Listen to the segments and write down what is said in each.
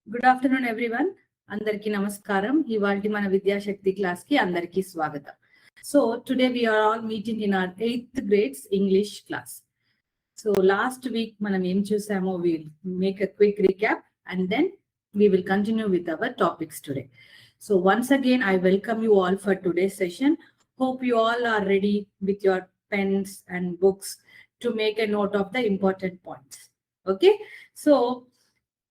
Good afternoon, everyone. Andarki namaskaram. Ivalti mana Vidyashakti class ki andarki swagata. So today we are all meeting in our 8th grades English class. So last week manam em chusamo, we'll make a quick recap and then we will continue with our topics today. So once again, I welcome you all for today's session. Hope you all are ready with your pens and books to make a note of the important points. Okay, so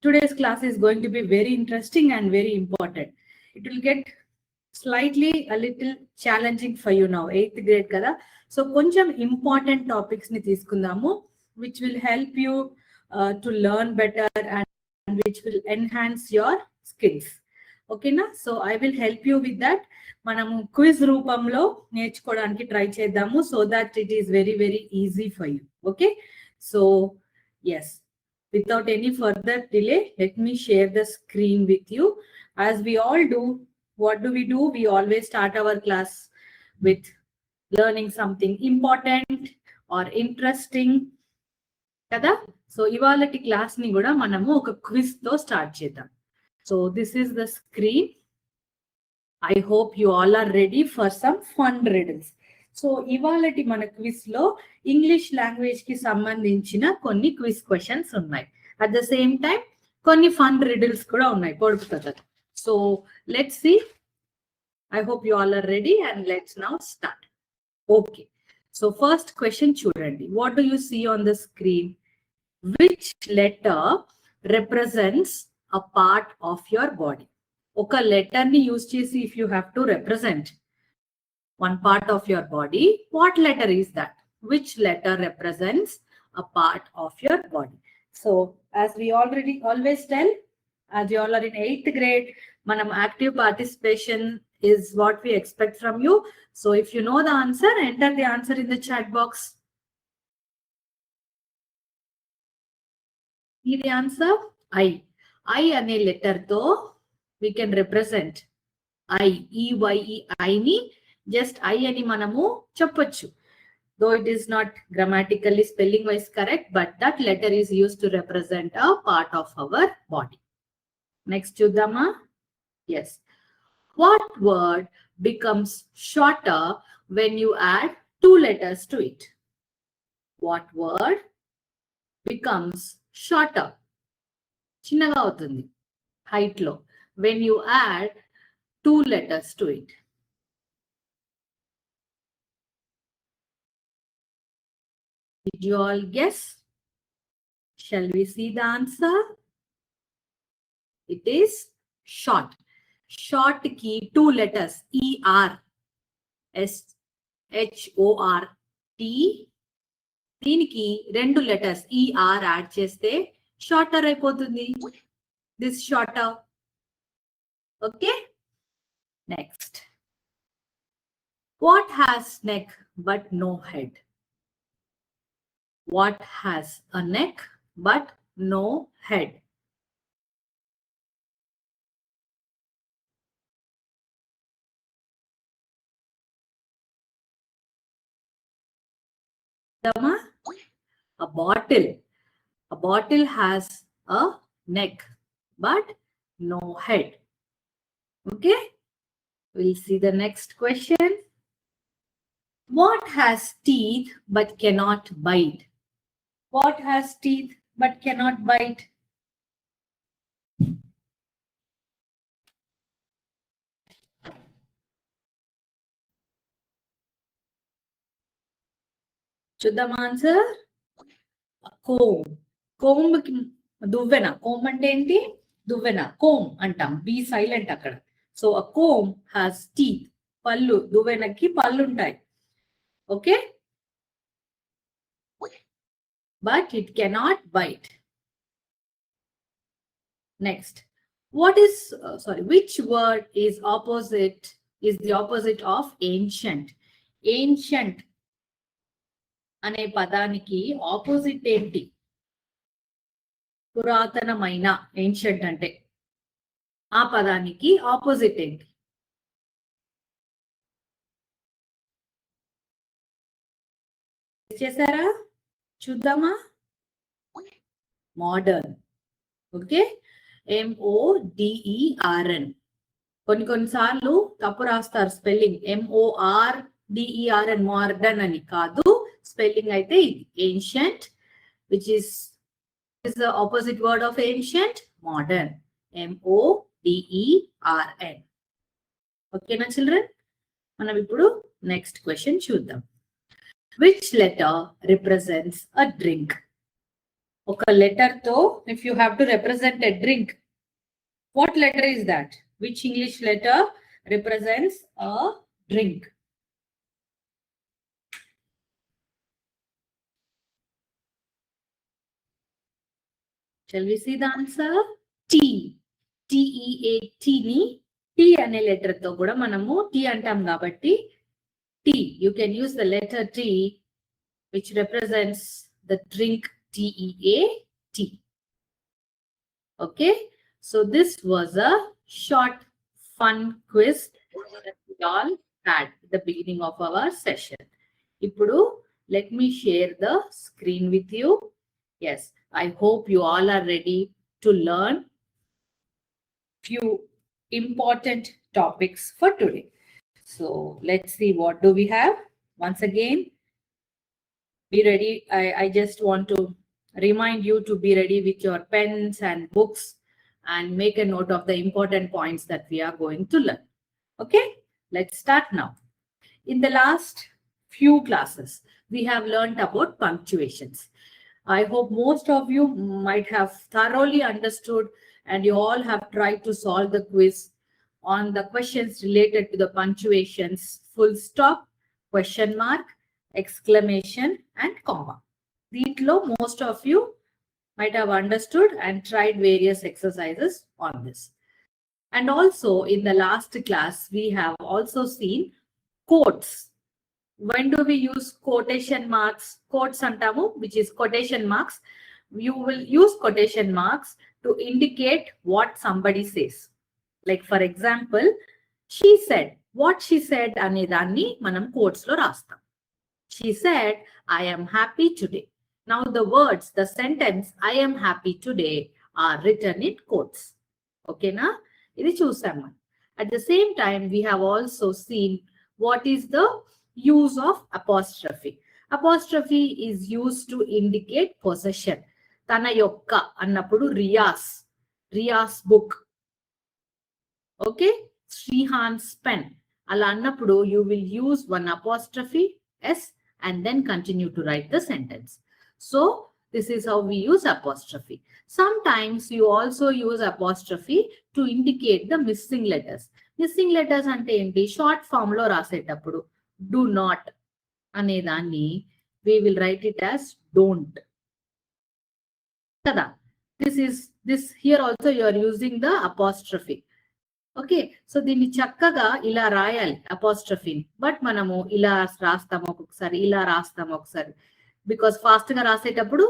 today's class is going to be very interesting and very important. It will get slightly a little challenging for you now, 8th grade kada. So koncham important topics ni తీసుకుందాము, which will help you to learn better and which will enhance your skills. Okay na? So I will help you with that. మనము quiz రూపంలో నేర్చుకోవడానికి try చేద్దాము, so that it is very very easy for you. Okay, so yes, without any further delay, let me share the screen with you. As we all do, what do? We always start our class with learning something important or interesting. Kada? So, ivalati class ni kuda manamu oka quiz tho start chedam. So, this is the screen. I hope you all are ready for some fun riddles. So ఇవాళటి మన quiz లో English language కి సంబంధించిన కొన్ని quiz questions ఉన్నాయి. At the same time కొన్ని fun riddles కూడా ఉన్నాయి, పొడుపు కథలు. So let's see. I hope you all are ready and let's now start. Okay, so first question చూడండి. What do you see on the screen? Which letter represents a part of your body? ఒక లెటర్ ని use చేసి if you have to represent one part of your body, what letter is that? Which letter represents a part of your body? So as we always tell, as you all are in 8th grade, manam active participation is what we expect from you. So if you know the answer, enter the answer in the chat box. See the answer? I ane letter tho we can represent I ni just I ani manamu cheppochu. Though it is not grammatically spelling wise correct, but that letter is used to represent a part of our body. Next chudama. Yes. What word becomes shorter when you add 2 letters to it? What word becomes shorter? Chinnaga avutundi height lo when you add 2 letters to it. Did you all guess? Shall we see the answer? It is short. Short ki 2 letters ER, SHORT. దీనికి 2 letters ER add చేస్తే shorter అయిపోతుంది. This shorter. Okay. Next. What has neck but no head? What has a neck but no head? A bottle. A bottle has a neck but no head. Okay, we'll see the next question. What has teeth but cannot bite? What has teeth but cannot bite? Chuddam answer. Comb. Comb దువ్వెన. Comb అంటే ఏంటి? దువ్వెన. Comb అంటాం. Be silent అక్కడ. So a comb has teeth. పళ్ళు. దువ్వెనకి పళ్ళు ఉంటాయి. Okay, but it cannot bite. Next, which word is the opposite of ancient? Ancient అనే పదానికి ఆపోజిట్ ఏంటి? పురాతనమైన. ఏన్షియంట్ అంటే ఆ పదానికి ఆపోజిట్ ఏంటి? చేశారా? చూద్దామా. Modern. Okay, MODERN. కొన్నిసార్లు తప్పు రాస్తారు స్పెల్లింగ్, MORDERN, మోడర్న్ అని కాదు. స్పెల్లింగ్ అయితే ఇది ancient, which is the opposite word of ancient, modern. MODERN. ఓకేనా చిల్డ్రన్? మనం ఇప్పుడు నెక్స్ట్ క్వశ్చన్ చూద్దాం. Which letter represents a drink? ఒక లెటర్ తో if you have to represent a drink, what letter is that? Which English letter represents a drink? Shall we see the answer? T. TEAT ni T అనే letter తో కూడా మనము tea అంటాం కాబట్టి T. You can use the letter T, which represents the drink, TEAT. Okay, so this was a short fun quiz that we all had at the beginning of our session. Ippudu let me share the screen with you. Yes, I hope you all are ready to learn few important topics for today. So let's see, what do we have? Once again, be ready. I just want to remind you to be ready with your pens and books and make a note of the important points that we are going to learn. Okay, let's start now. In the last few classes, we have learned about punctuations. I hope most of you might have thoroughly understood and you all have tried to solve the quiz on the questions related to the punctuations: full stop, question mark, exclamation, and comma. Deetlo most of you might have understood and tried various exercises on this. And also in the last class, we have also seen quotes. When do we use quotation marks? Quotes antamu, which is quotation marks. You will use quotation marks to indicate what somebody says. Like for example, she said. What she said ane danni manam quotes lo rastam. She said, I am happy today. Now the words, the sentence, I am happy today, are written in quotes. Okay na? Idi chusam. At the same time, we have also seen what is the use of apostrophe. Apostrophe is used to indicate possession. Tana yokka annappudu Riya's book. Okay, Srihan's pen. Ala annappudu you will use one apostrophe S and then continue to write the sentence. So this is how we use apostrophe. Sometimes you also use apostrophe to indicate the missing letters. Missing letters ante enti? Short form lo rasetappudu do not ane danni we will write it as don't. Kada. This here also you are using the apostrophe. Okay, so దీన్ని చక్కగా ఇలా రాయాలి అపాస్ట్రఫీని. But మనము ఇలా రాస్తాము ఒకసారి, ఇలా రాస్తాము ఒకసారి. బికాస్ ఫాస్ట్ గా రాసేటప్పుడు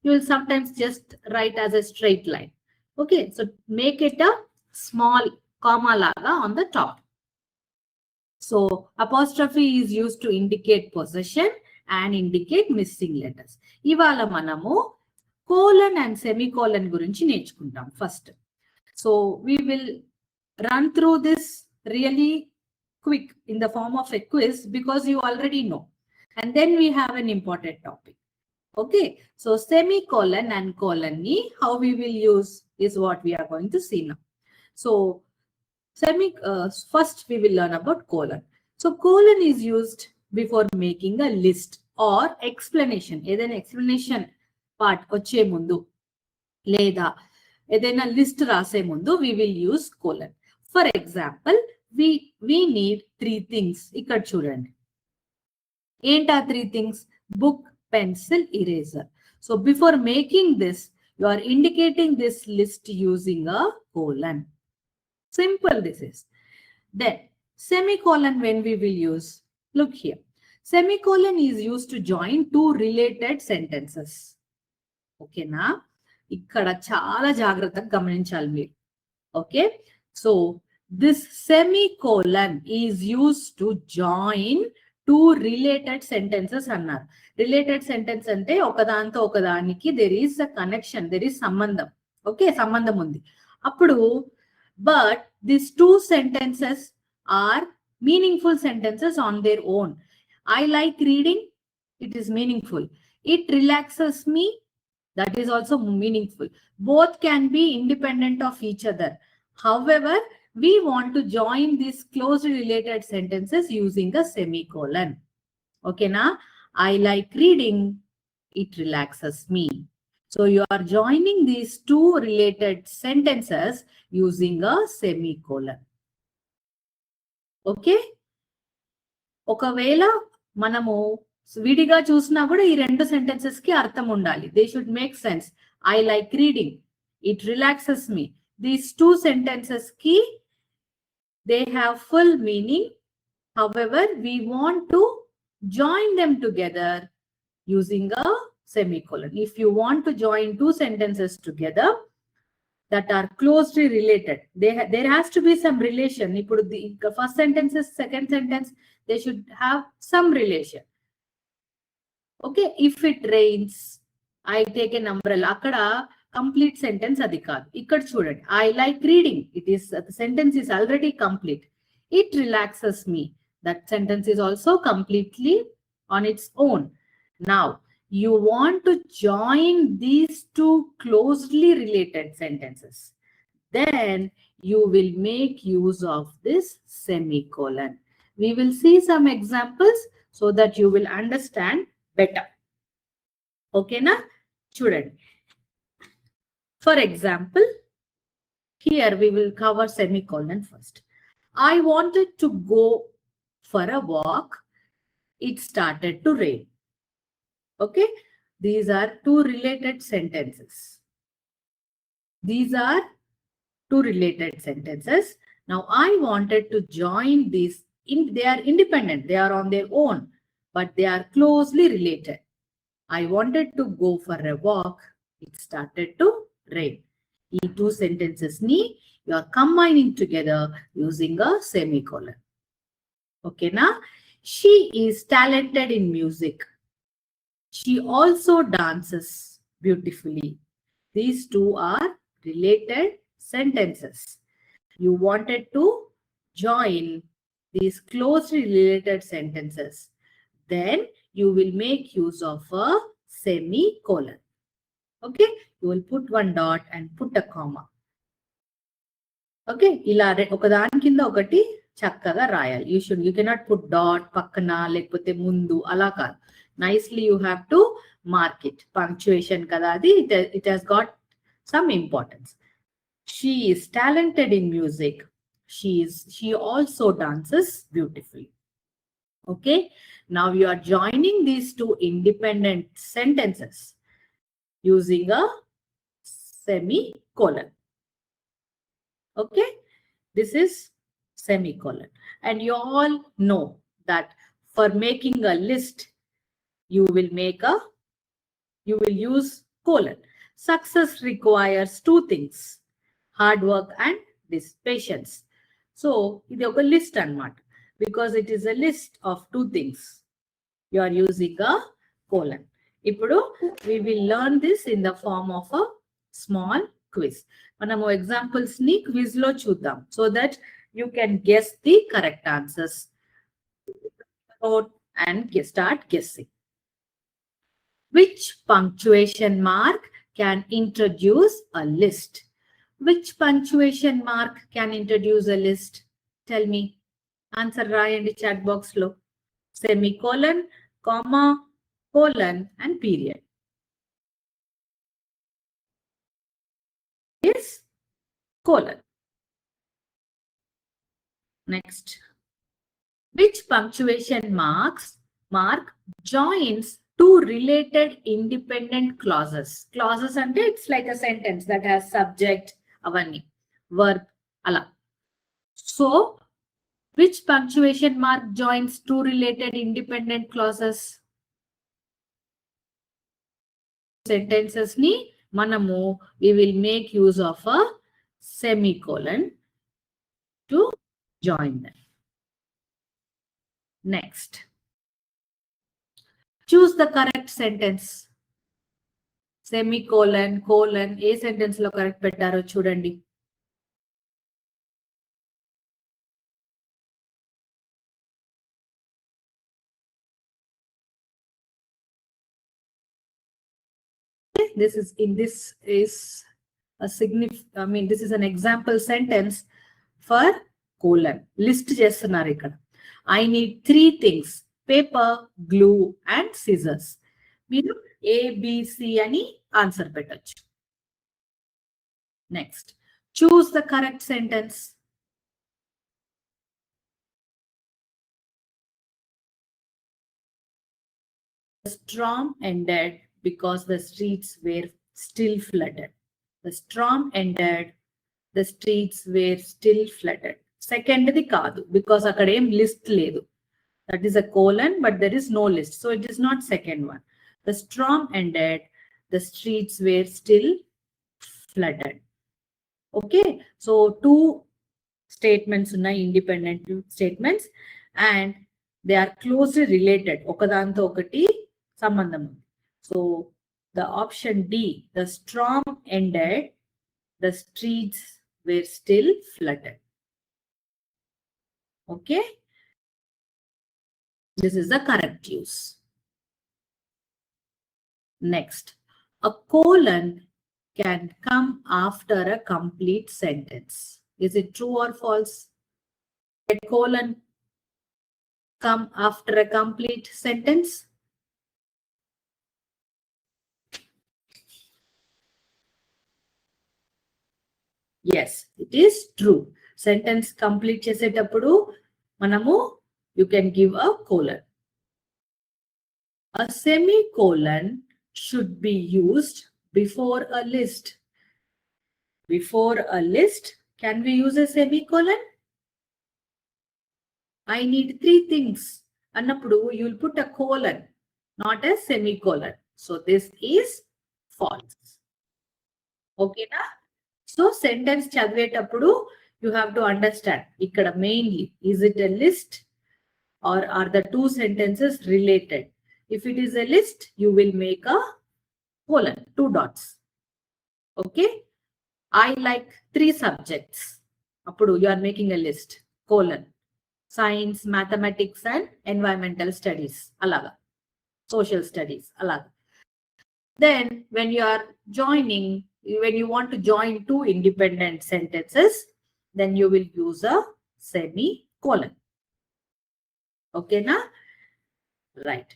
you will sometimes just write as a straight line. Okay, so make it a small comma లాగా on the top. So apostrophe is use to indicate position and indicate missing letters. ఇవాళ మనము colon and semicolon గురించి నేర్చుకుంటాం first. So we will run through this really quick in the form of a quiz because you already know. And then we have an important topic. Okay, so semicolon and colon ni how we will use is what we are going to see now. So first we will learn about colon. So colon is used before making a list or explanation. Either explanation part వచ్చే ముందు లేదా ఏదైనా list రాసే ముందు we will use colon. For example, we need 3 things. ఇక్కడ చూడండి. ఏంటా 3 things? Book, pencil, eraser. So before making this, you are indicating this list using a colon. Simple this is. Then semicolon when we will use. Look here. Semicolon is used to join 2 related sentences. Okay na? ikkada chaala jagrataga gamaninchali meer. Okay, so this semicolon is used to join 2 related sentences annar. Related sentence ante okadanto okadaniki there is a connection, there is sambandham. Okay, sambandham undi. అప్పుడు but these two sentences are meaningful sentences on their own. I like reading, it is meaningful. It relaxes me, that is also meaningful. Both can be independent of each other. However, we want to join these closely related sentences using a semicolon. Okay, na? I like reading, it relaxes me. So you are joining these two related sentences using a semicolon. Okay? ఒకవేళ మనము విడిగా చూసినా కూడా ఈ రెండు sentences కి అర్థం ఉండాలి. They should make sense. I like reading, it relaxes me. These two sentences కి they have full meaning. However we want to join them together using a semicolon. If you want to join two sentences together that are closely related, there has to be some relation. Ipudu the first sentence is second sentence, they should have some relation. Okay, if it rains, I take an umbrella. Akkada complete sentence adi kaadu. Ikkada chudandi, I like reading, it is the sentence is already complete. It relaxes me, that sentence is also completely on its own. Now you want to join these two closely related sentences, then you will make use of this semicolon. We will see some examples so that you will understand better. Okay na? Chudandi. For example, here we will cover semicolon first. I wanted to go for a walk, it started to rain. Okay, these are two related sentences. These are two related sentences. Now I wanted to join these. They are independent, they are on their own, but they are closely related. I wanted to go for a walk, it started to rain. These two sentences ni you are combining together using a semicolon. Okay na? She is talented in music, she also dances beautifully. These two are related sentences. You wanted to join these closely related sentences, then you will make use of a semicolon. Okay, you will put one dot and put a comma. Okay, ila ఒకదాని కింద ఒకటి చక్కగా రాయాలి. You cannot put dot పక్కన లేకపోతే ముందు అలా కాదు. Nicely you have to mark it. Punctuation kada adi, it has got some importance. She is talented in music, she also dances beautifully. Okay, now you are joining these two independent sentences using a semicolon. Okay, this is semicolon. And you all know that for making a list, you will use colon. Success requires two things, hard work and this patience. So ఇది ఒక list అన్నమాట. Because it is a list of two things, you are using a colon. ఇప్పుడు we will learn this in the form of a small quiz. మనము examples ని quiz లో చూద్దాం, so that you can guess the correct answers and start guessing. Which punctuation mark can introduce a list? Which punctuation mark can introduce a list? Tell me. Answer రాయండి chat box లో. Semicolon, comma, colon and period. Yes, colon. Next. Which punctuation mark joins two related independent clauses? Clauses ante it's like a sentence that has subject, avanni, verb, ala. So which punctuation mark joins two related independent clauses? Sentences ni manamu we will make use of a semicolon to join them. Next, choose the correct sentence. Semicolon, colon, A sentence లో correct పెట్టారో చూడండి. this is a this is an example sentence for colon. List చేస్తున్నారు ఇక్కడ. I need 3 things: paper, glue and scissors. మీరు A, B, C అని answer పెట్టొచ్చు. Next, choose the correct sentence. The storm ended because the streets were still flooded. The storm ended, the streets were still flooded. Second the కాదు, because అక్కడ ఏం list లేదు. That is a colon, but there is no list. So it is not second one. The storm ended, the streets were still flooded. Okay, so 2 statements ఉన్నాయి, independent statements, and they are closely related. ఒకదాంతో ఒకటి సంబంధం ఉంది. So the option D, the storm ended, the streets were still flooded. Okay, this is the correct use. Next, a colon can come after a complete sentence. Is it true or false? A colon come after a complete sentence? Yes, it is true. Sentence complete చేసేటప్పుడు మనము you can give a colon. A semicolon should be used before a list. Before a list, can we use a semicolon? I need 3 things. Annappudu you will put a colon, not a semicolon. So this is false. Okay na? So sentence చదివేటప్పుడు you have to understand ikkada mainly, is it a list or are the 2 sentences related? If it is a list, you will make a colon, 2 dots. Okay, I like 3 subjects. Appudu you are making a list, colon, science, mathematics and environmental studies, alaga, social studies, alaga. Then when you are joining, when you want to join 2 independent sentences, then you will use a semicolon. Okay na? Right.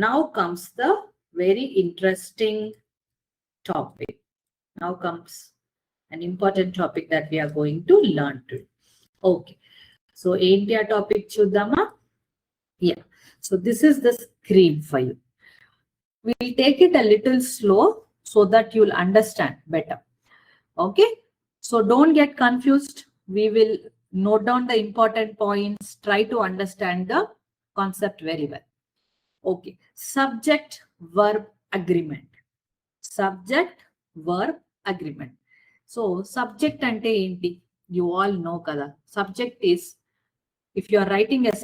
Now comes the very interesting topic. Now comes an important topic that we are going to learn today. Okay. So ఏంటి ఆ topic చూద్దామా? Yeah. So this is the screen for you. We'll take it a little slow so that you'll understand better. Okay. So don't get confused. We will note down the important points, try to understand the concept very well. Okay. Subject-Verb agreement. Subject-Verb agreement. So subject ante enti? You all know kada. Subject is, if you are writing a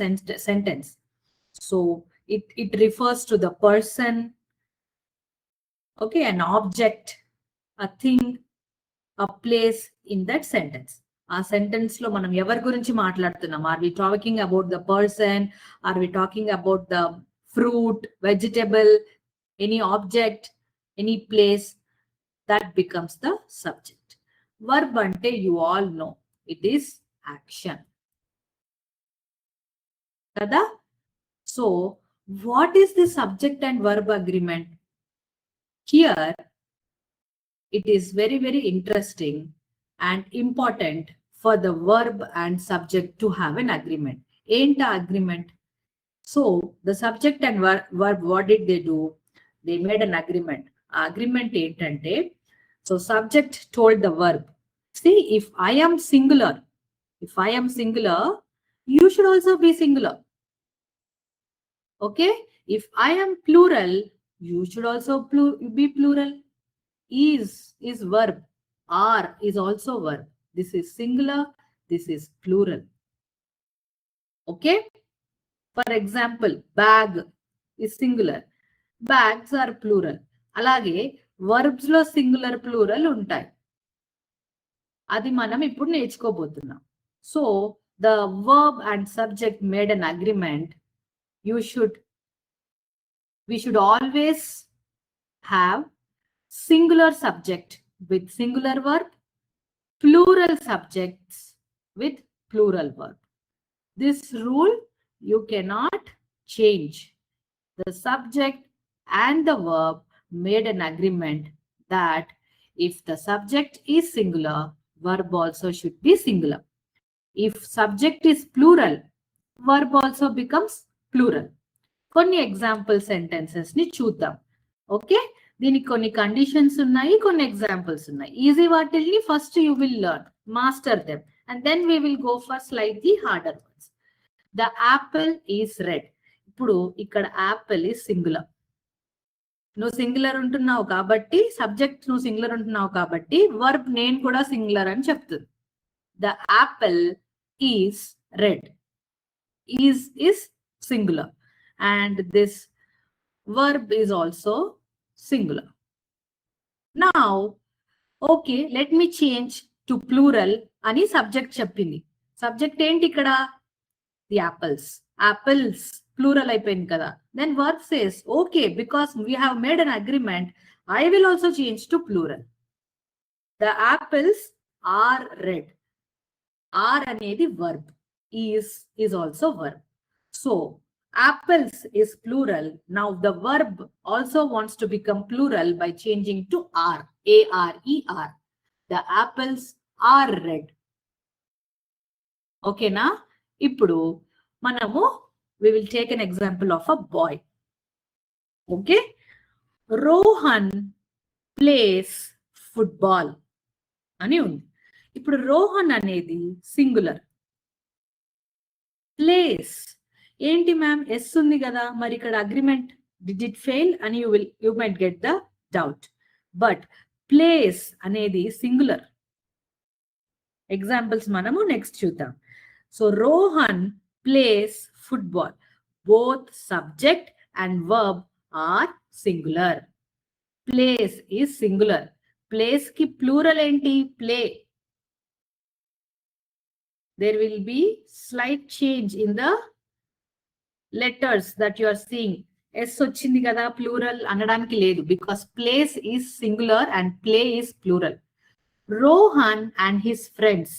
sentence, so it refers to the person, okay, an object, a thing, a place in that sentence. ఆ sentence లో మనం ఎవరి గురించి మాట్లాడుతున్నాం? Are we talking about the person? Are we talking about the fruit, vegetable, any object, any place? That becomes the subject. Verb ante you all know, it is action. Kada? So what is the subject and verb agreement? Here it is very, very interesting and important for the verb and subject to have an agreement. Ain't agreement? So the subject and verb, what did they do? They made an agreement. Agreement ఏంటంటే, so subject told the verb, see, if I am singular, you should also be singular. Okay, if I am plural, you should also be plural. Is verb, are is also verb. This is singular, this is plural. Okay, for example, bag is singular, bags are plural. అలాగే verbs లో singular plural ఉంటాయి. అది మనం ఇప్పుడు నేర్చుకోబోతున్నాం. So the verb and subject made an agreement. We should always have singular subject with singular verb, plural subjects with plural verb. This rule you cannot change. The subject and the verb made an agreement that if the subject is singular, verb also should be singular. If subject is plural, verb also becomes plural. కొన్ని example sentences ని చూద్దాం. Okay, దీనికి కొన్ని conditions ఉన్నాయి, కొన్ని examples ఉన్నాయి. Easy వాటిల్ని first you will learn, master them, and then we will go for slightly harder words. The apple is red. ఇప్పుడు ఇక్కడ యాపిల్ ఈస్ సింగులర్. నువ్వు సింగులర్ ఉంటున్నావు కాబట్టి, సబ్జెక్ట్ నువ్వు సింగులర్ ఉంటున్నావు కాబట్టి వర్బ్ నేను కూడా సింగులర్ అని చెప్తుంది. The apple is red. is singular, and this verb is also singular. Now, okay, let me change to plural ani subject చెప్పింది. సబ్జెక్ట్ ఏంటి ఇక్కడ? The apples. Apples plural అయిపోయింది కదా. Then verb says, okay, because we have made an agreement, I will also change to plural. The apples are red. Are అనేది verb. Is also verb. So apples is plural. Now the verb also wants to become plural by changing to are. A-R-E-R. The apples are red. Okay na? Ippudu manamu we will take an example of a boy. Okay? Rohan plays football ani undi. Ippudu Rohan anedi singular. Plays ఏంటి ma'am, yes ఉంది కదా, మరి ఇక్కడ agreement did it fail అని you might get the doubt. But plays అనేది singular. Examples మనము next చూద్దాం. So Rohan plays football. Both subject and verb are singular. Plays is singular. Plays కి ప్లూరల్ ఏంటి? Play. There will be slight change in the letters that you are seeing. S వచ్చింది కదా, plural అనడానికి లేదు, because place is singular and play is plural. Rohan and his friends.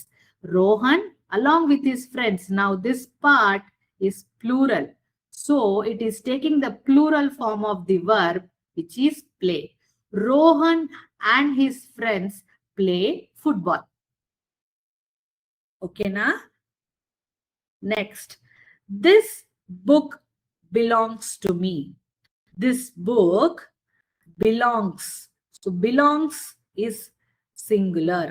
Rohan along with his friends. Now this part is plural. So it is taking the plural form of the verb, which is play. Rohan and his friends play football. Okay na? Next, this book belongs to me. This book belongs. So belongs is singular.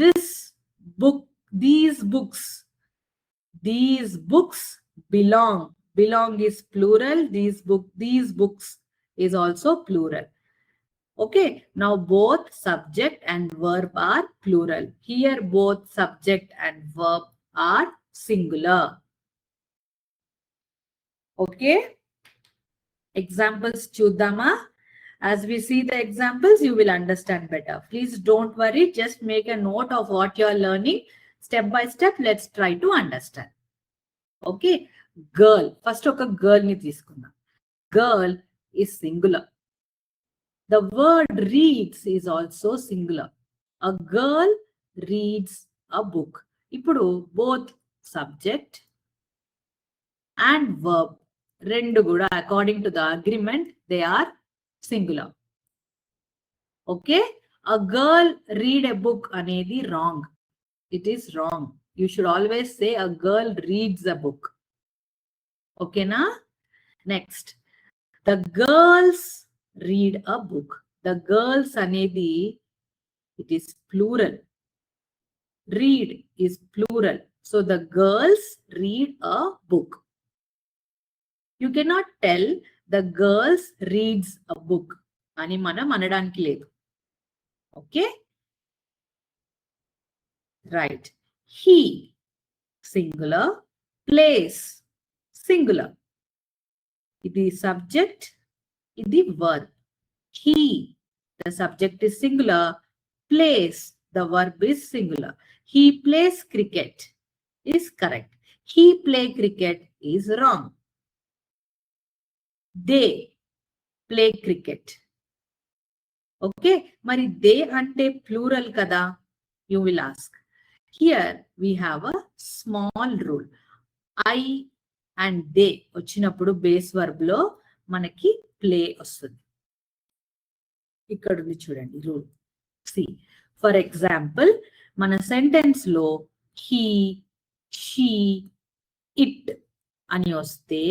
This book, these books belong. Belong is plural. These books is also plural. Okay, now both subject and verb are plural. Here both subject and verb are singular. Okay, examples చూద్దామా? As we see the examples, you will understand better. Please don't worry, just make a note of what you are learning. Step by step, let's try to understand. Okay, girl. First oka girl ni తీసుకుందాం. Girl is singular. The word reads is also singular. A girl reads a book. ఇప్పుడు both subject and verb rendu kuda according to the agreement they are singular. Okay, a girl read a book anedi wrong. It is wrong. You should always say a girl reads a book. Okay na? Next, the girls read a book. The girls anedi, it is plural. Read is plural. So the girls read a book. You cannot tell the girls reads a book ani manam anadaniki ledu. Okay? Right. He, singular. Plays, singular. It is subject. It is verb. He, the subject is singular. Plays, the verb is singular. He plays cricket is correct. He play cricket is wrong. They, play cricket. Okay, మరి they అంటే plural కదా, you will ask. Here we have a small rule. I and they వచ్చినప్పుడు base verb లో మనకి play వస్తుంది. ఇక్కడ ఉంది చూడండి రూల్. సి ఫర్ ఎగ్జాంపుల్ మన సెంటెన్స్ లో హీ, షీ, ఇట్ అని వస్తే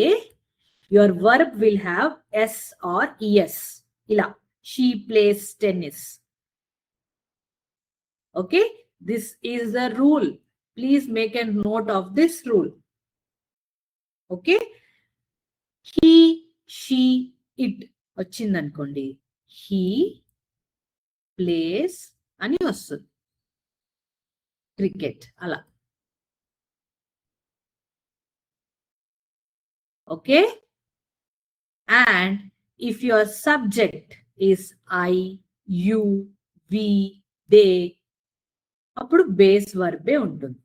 your verb will have s or es. ఇలా she plays tennis. Okay, this is the rule. Please make a note of this rule. Okay, he, she, it వచ్చిందనుకోండి, he plays అని వస్తుంది, cricket అలా. Okay, and if your subject is I, you, we, they, అప్పుడు base వర్బే ఉంటుంది.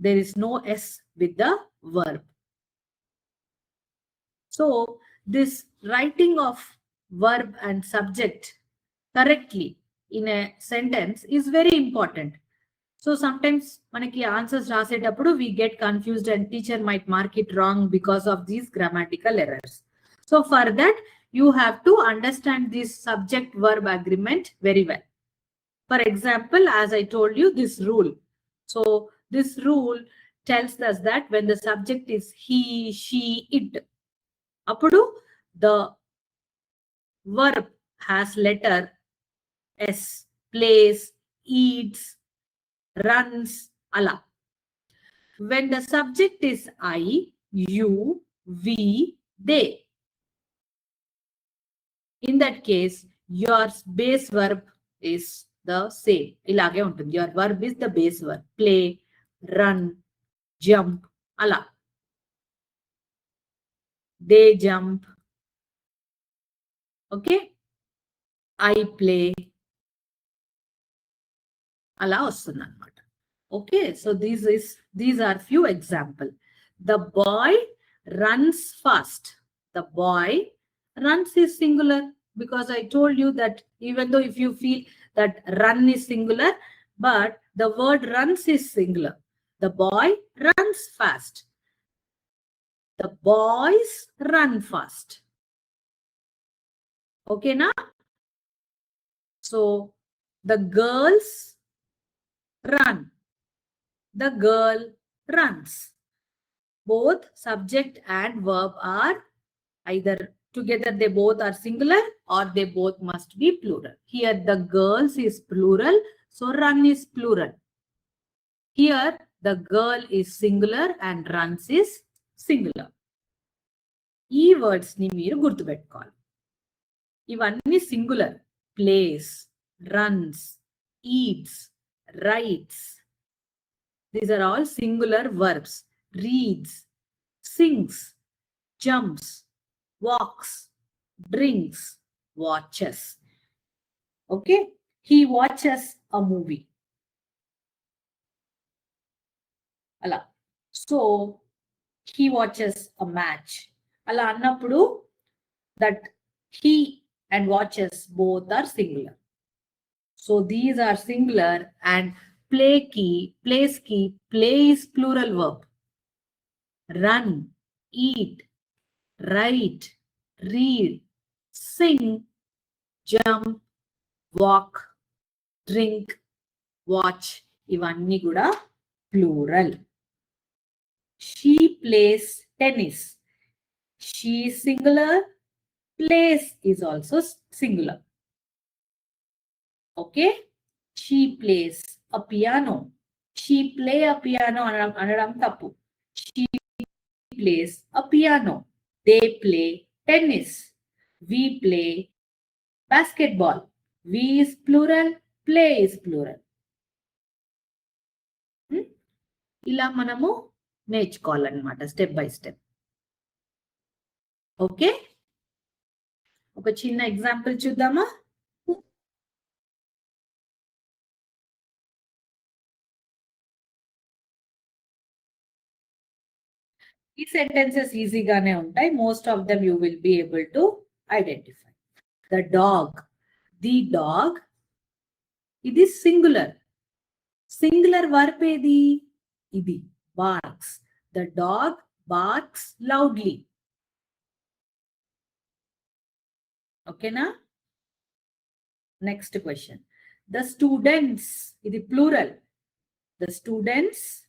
There is no s with the verb. So this writing of verb and subject correctly in a sentence is very important. So sometimes manaki answers rasetappudu we get confused and teacher might mark it wrong because of these grammatical errors. So for that you have to understand this subject verb agreement very well. For example, as I told you this rule. So this rule tells us that when the subject is he, she, it, appudu the verb has letter s, plays, eats, runs, ala. When the subject is I, you, we, they, in that case your base verb is the same. Ilage untundi. Your verb is the base verb. Play, run, jump, ala. They jump. Okay, I play, ala vastundi annamata. Okay, so these are few example. The boy runs fast. The boy runs is singular because I told you that even though if you feel that run is singular, but the word runs is singular. The boy runs fast. The boys run fast. Okay, na? So the girls run. The girl runs. Both subject and verb are either together, they both are singular or they both must be plural. Here the girls is plural, so run is plural. Here the girl is singular and runs is singular. ఈ words ని మీరు గుర్తుపెట్టుకోవాలి. ఇవన్నీ singular. Plays, runs, eats, writes, these are all singular verbs. Reads, sings, jumps, walks, drinks, watches. Okay, he watches a movie. Ala. So he watches a match. Ala annappudu that he and watches both are singular. So these are singular, and plays ki, play is plural verb. Run, eat, write, read, sing, jump, walk, drink, watch, ivanni kuda plural. She plays tennis. She is singular, plays is also singular. Okay, she plays a piano. She play a piano anadam tappu. She plays a piano. They play tennis. We play basketball. We is plural, play is plural. ఇలా మనము నేర్చుకోవాలన్నమాట step by step. Okay, ఒక చిన్న example చూద్దామా? ఈ sentences ఈజీగానే ఉంటాయి. Most of them you will be able to identify. The dog. The dog. It is singular. Singular verb edi. Idi. Barks. The dog barks loudly. Okay, na? Next question. The students. Idi plural. The students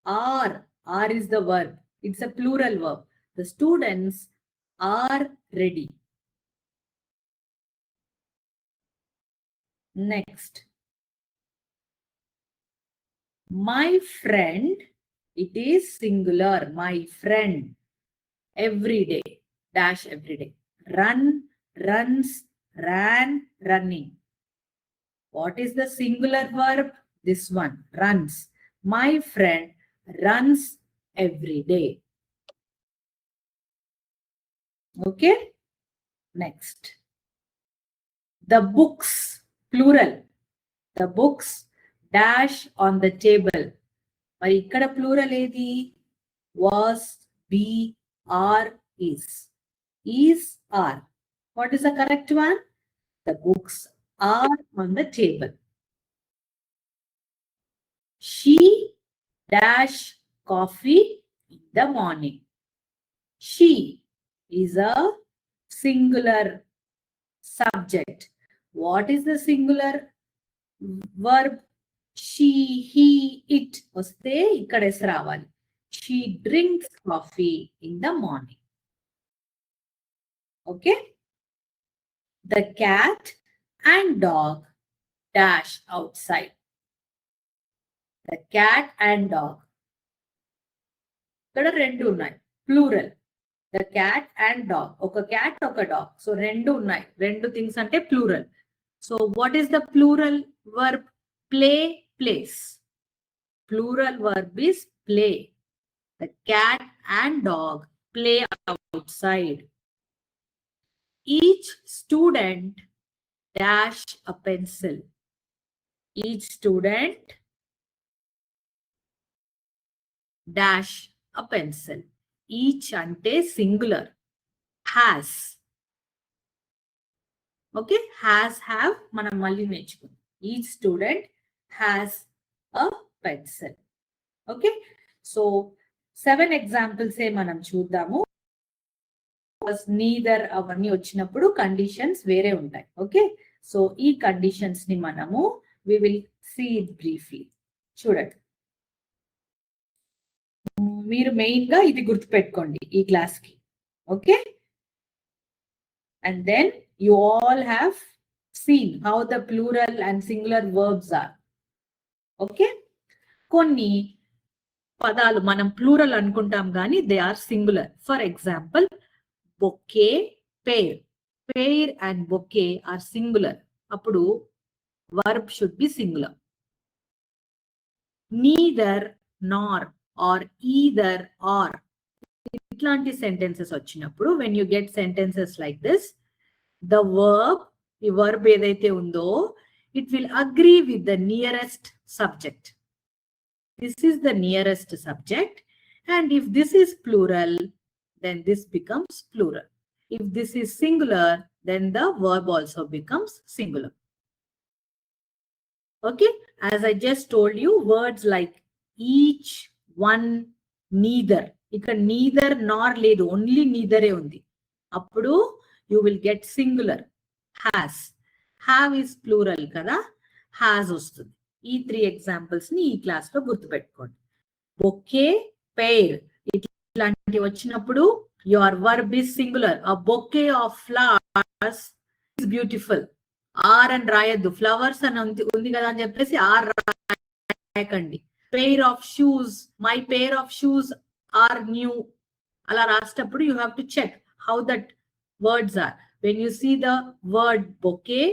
are. Are is the verb. It's a plural verb. The students are ready. Next. My friend, it is singular. My friend. Every day. Dash every day. Run, runs, ran, running. What is the singular verb? This one. Runs. My friend runs every day. Okay. Next. The books. Plural. The books dash on the table. మరి ఇక్కడ plural ఏది? Was, be, are, is. Is, are. What is the correct one? The books are on the table. She dash coffee in the morning. She is a singular subject. What is the singular verb? She, he, it. వస్తే ఇక్కడ yes రావాలి. She drinks coffee in the morning. Okay. The cat and dog dash outside. The cat and dog. ఇక్కడ రెండు ఉన్నాయి. Plural. The cat and dog. ఒక cat, ఒక dog. So రెండు ఉన్నాయి. రెండు things అంటే plural. So what is the plural verb? Play, plays. Plural verb is play. The cat and dog play outside. Each student dash a pencil. Each student dash a pencil. Each ante singular. Has. Okay, has, have, మనం మళ్ళీ నేర్చుకుందాం. Each student has a pencil. Okay, so 7 examples ఏ మనం చూద్దాము. Neither అవన్నీ వచ్చినప్పుడు conditions వేరే ఉంటాయి. Okay, so ఈ కండిషన్స్ ని మనము we will see it briefly. చూడండి, మీరు మెయిన్ గా ఇది గుర్తుపెట్టుకోండి ఈ క్లాస్ కి. Okay, and then you all have seen how the plural and singular verbs are. Okay, కొన్ని పదాలు మనం ప్లూరల్ అనుకుంటాం కానీ they are singular. For example bouquet, pair. Pair and bouquet are singular. అప్పుడు verb should be singular. Neither, nor, or either, or. ఇట్లాంటి sentences వచ్చినప్పుడు when you get sentences like this, the verb, ఈ verb ఏదైతే ఉందో, it will agree with the nearest subject. This is the nearest subject, and if this is plural, then this becomes plural. If this is singular, then the verb also becomes singular. Okay, as I just told you, words like each, one, neither. Ikkada neither nor ledu, only neither e undi. Appudu you will get singular. Has. Have is plural kada, has ostundi. Ee 3 examples ni ee class lo gurtu pettukondi. Bouquet, pair. ఇట్లాంటి వచ్చినప్పుడు your verb is singular. A bouquet of flowers is beautiful. R and రాయద్దు, flowers అని ఉంది కదా అని చెప్పేసి R రాయకండి. Pair of shoes, my pair of shoes are new. అలా రాసేటప్పుడు you have to check how that words are. When you see the word bouquet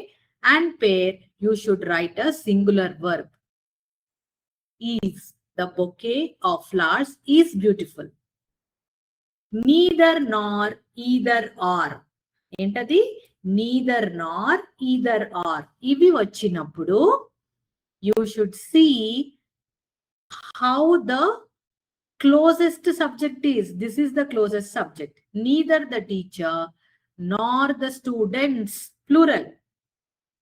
and pair, you should write a singular verb. Is. The bouquet of flowers is beautiful. Neither, nor, either, or. ఏంటది? Neither, nor, either, or. ఇవి వచ్చినప్పుడు you should see how the closest subject is. This is the closest subject. Neither the teacher nor the students, plural.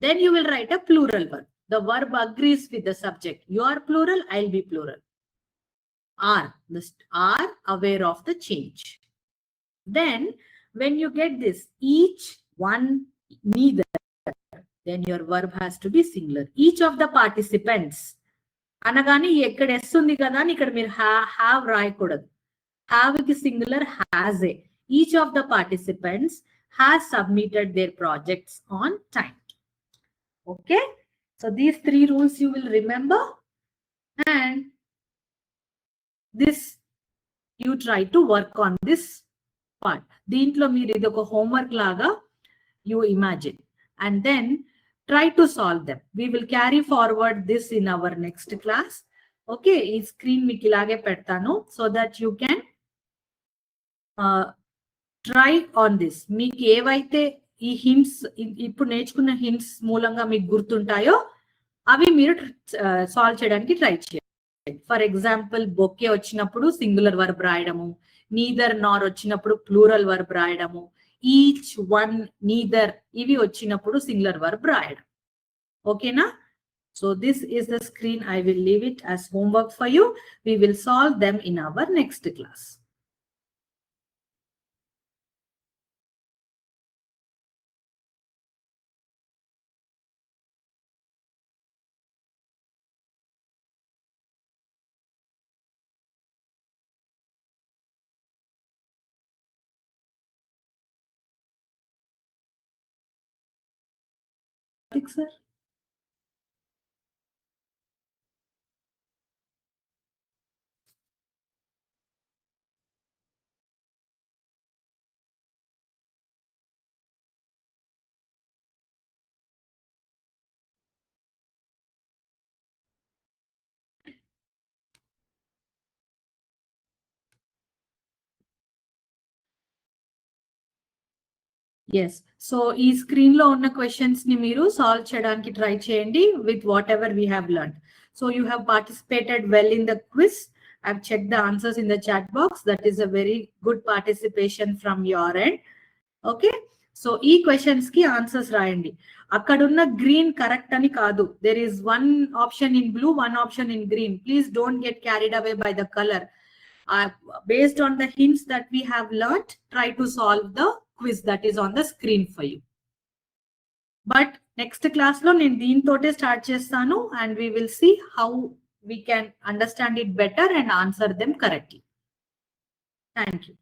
Then you will write a plural verb. The verb agrees with the subject. You are plural, I'll be plural. Are aware of the change. Then when you get this, each, one, neither, then your verb has to be singular. Each of the participants. అనగానే ఎక్కడ yes ఉంది కదా అని ఇక్కడ మీరు have రాయకూడదు. Have కి singular has ఏ. Each of the participants has submitted their projects on time. Okay, so these 3 rules you will remember, and this you try to work on this part. దీంట్లో మీరు ఇది ఒక హోంవర్క్ లాగా you imagine, and then try to solve them. We will carry forward this in our next class. Okay, ఈ screen మీకు ఇలాగే పెడతాను so that you can try on this. మీకు ఏవైతే ఈ హింట్స్ ఇప్పుడు నేర్చుకున్న హింట్స్ మూలంగా మీకు గుర్తుంటాయో అవి మీరు సాల్వ్ చేయడానికి ట్రై చేయండి. ఫర్ ఎగ్జాంపుల్, బొకే వచ్చినప్పుడు సింగులర్ వర్బ్ రాయడము, నీదర్ నార్ వచ్చినప్పుడు ప్లూరల్ వర్బ్ రాయడము, ఈచ్, వన్, నీదర్ ఇవి వచ్చినప్పుడు సింగులర్ వర్బ్ రాయడం. ఓకేనా? So this is the screen. I will leave it as homework for you. We will solve them in our next class. Sir. Yes. So ఈ screen లో ఉన్న questions ని మీరు solve చేయడానికి ట్రై చేయండి with whatever we have learned. So you have participated well in the quiz. I've checked the answers in the chat box. That is a very good participation from your end. Okay. So ఈ questions కి answers రాయండి. అక్కడున్న green correct అని కాదు. There is one option in blue, one option in green. Please don't get carried away by the color. Based on the hints that we have learnt, try to solve the quiz that is on the screen for you. But next class lo nenu deentote start chestanu, and we will see how we can understand it better and answer them correctly. Thank you.